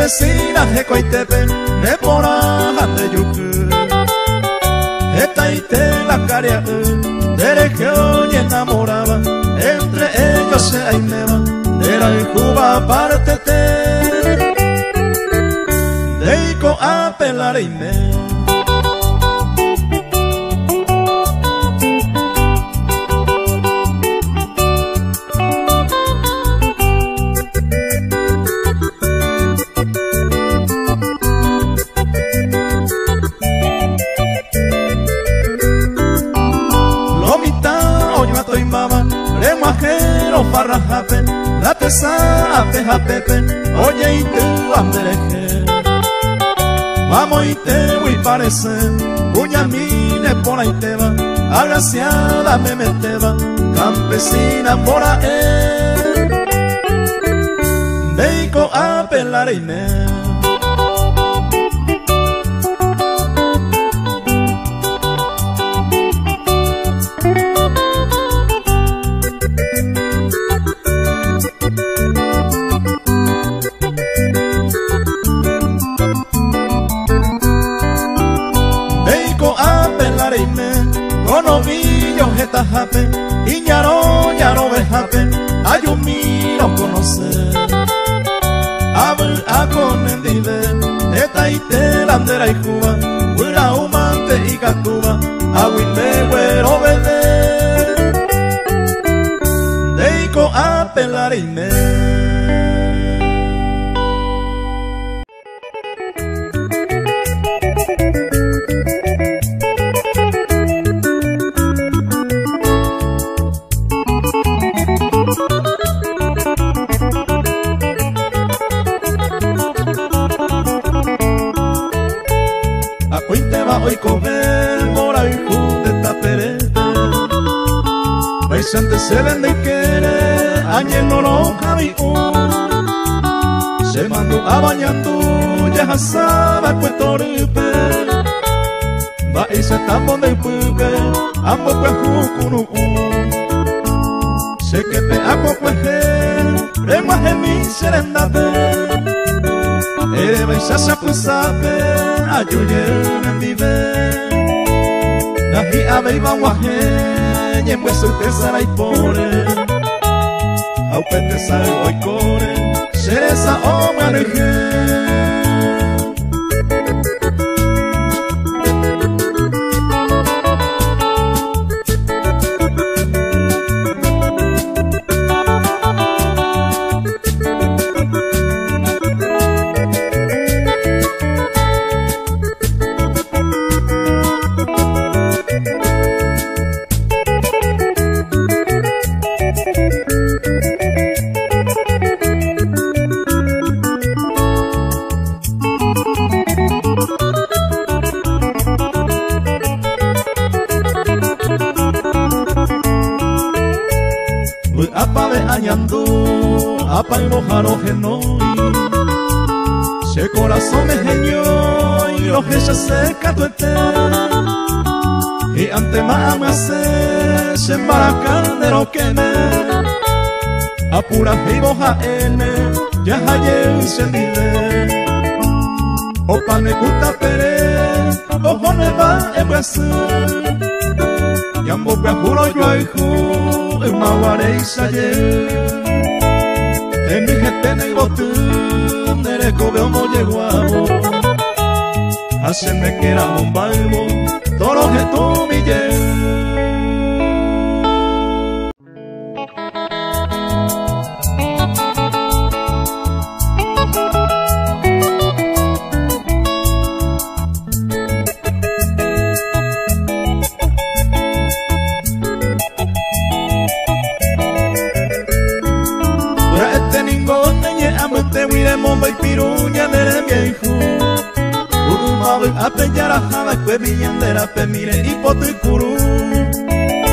campesina jecoitepe nepora hande yuku etaite la caria dereke oye enamoraba entre ellos se aineba era el Cuba partete deiko apelareime farra hapen, la tesa ape hapepen, oye y te amdereje. Vamos y te voy parece, cuña mine por ahí te va, agraciada me meteba, campesina por ahí. Deiko ape la reine. Happen, y ya no me happen, hay un miro conocer. Abel a con el dile, esta y te la andera y Cuba, una humante y Cacuba, a Wilme güero verde. Deiko a pelar y me. Hoy comer mora y de taperete Paisante se vende y quiere añe no lo cabi se mandó a bañando ya jasaba Puerto Rico va y se tambon del puque ambos pues jucunu se que pe a poco es remaje mi serendate ere se sabe ayuyen en vive nahi abeiba wahe yemwe sutesa y pore au pete sai hoy core seresa o maneje apa y mojaro genoi se corazón me genio y lo que se seca tu ete y ante más me hace se embaracan de lo que me apura y boja ene ya hay se dile o pane cuta pere ojo ne va en Brasil y ambos me juro yo hay ju en maguare y saye en mi gente negro tú, derecho veo no llegó a vos. Hacenme que era un balbo, todo lo que tú me llevas. Ape yarajada kwe biyendera pe mire ipoto y kuru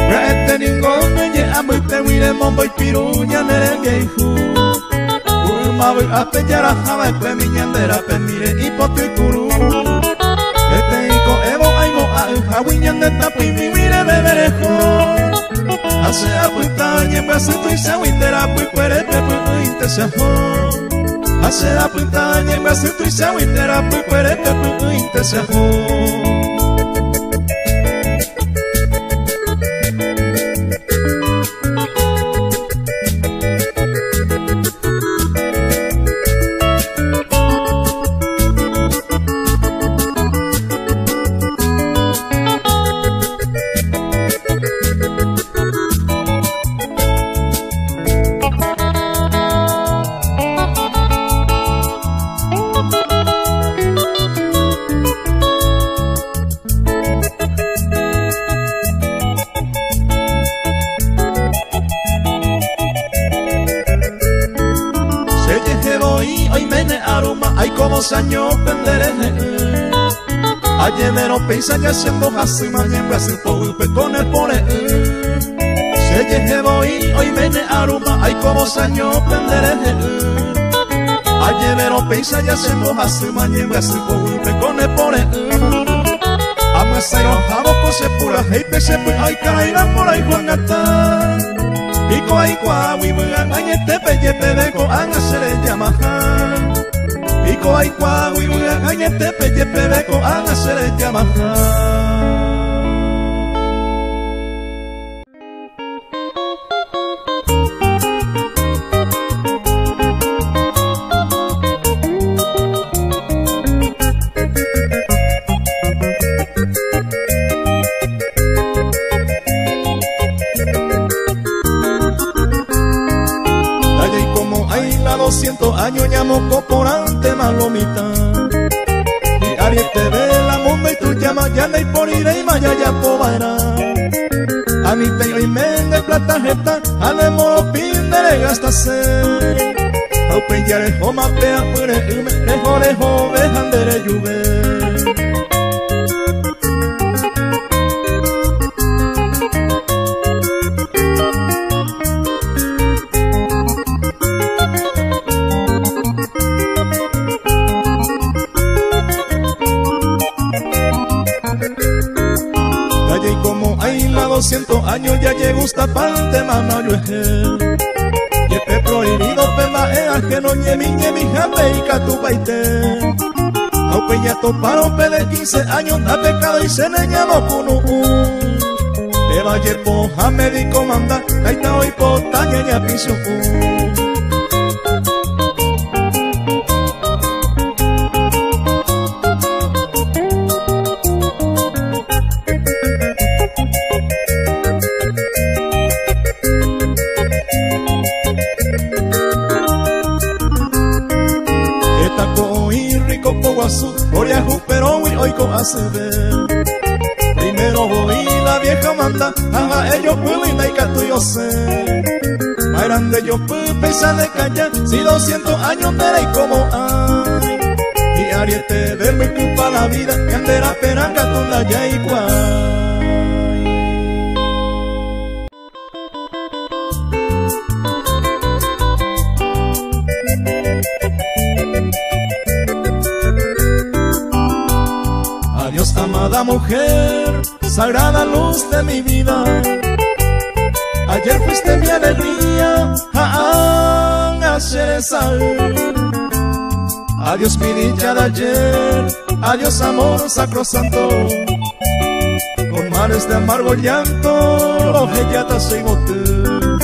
Rete ningón ye amute wire mombo y piruña nerenge ihu Urmabu ape yarajada kwe biyendera pe mire ipoto y kuru Ete iko evo aimo a hawinyande tapi mi wire beberejo Ase apuita nye mbase tu isa windera pui kwere pe pui inte se ajo hace la puntaña y me hace triste y te la puerete y te se años penderene ayer no pensa ya se moja si mañana se pone con el pone se llegue voy hoy viene aroma hay como años penderene ayer no pensa ya se moja si mañana se pone con el pone a más enojado con se pura hey pese pues hay caída por ahí Juanata y coi cuawi bugan añete pelle pedeco an hacer Yamaha Iko ai kwa wi wi anya tepe jepe beko anga sere Yamaha. Allá y como hay la 200 años llamo coporante malomita y Ariel te ve la mundo y tú llamas ya y por ir y maya ya povaera a mí te y men de plata jeta ale moro pindere gastase au peyare homa pea pure ume rejore jove handere juve y como hay la 200 años ya llegó esta parte mamá yo y este prohibido pema es ajeno ñemi jame y catubaite aunque ya toparon de 15 años da pecado y se neñamos con te va ayer poja médico manda taita hoy potaña ya piso Oriajú pero hoy con ACB primero voy la vieja manda a ellos puedo y me cato yo sé más grande yo puedo pensar de callar si 200 años veré como hay y Ariel te ver mi culpa la vida que andera peranga con la ya igual. Adiós amada mujer, sagrada luz de mi vida. Ayer fuiste mi alegría, ayer sal. Adiós mi dicha de ayer, adiós amor sacrosanto. Con mares de amargo llanto, lo que ya te soy motel.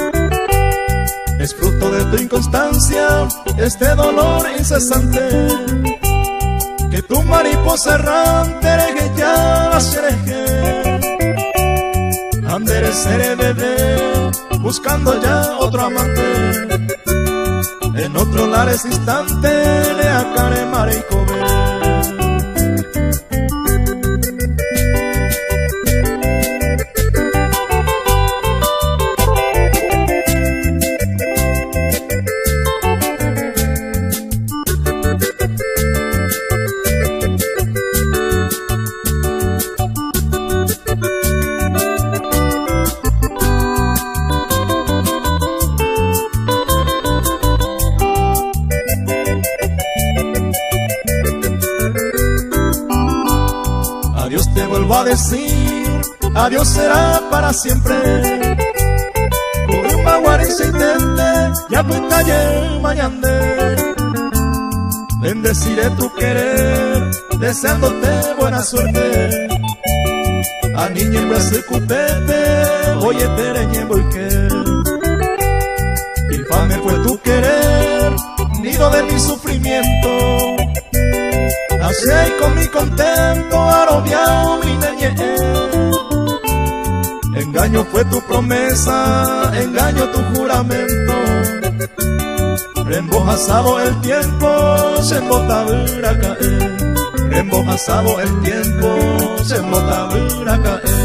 Es fruto de tu inconstancia, este dolor incesante. Que tu mariposa errante ereje ya la sereje andere seré bebé buscando ya otro amante en otro lares instante le acare mare y comer. Adiós te vuelvo a decir, adiós será para siempre. Con un maguari se intente, ya pues calle mañana. bendeciré tu querer, deseándote buena suerte. A niña en brazo cupete, oye tereñe boique. Infame fue tu querer, nido de mi sufrimiento. Así con mi contento, arobiao mi neñe. Engaño fue tu promesa, engaño tu juramento. Reembojazado el tiempo, se embotaba caer. Reembojazado el tiempo, se embotaba caer.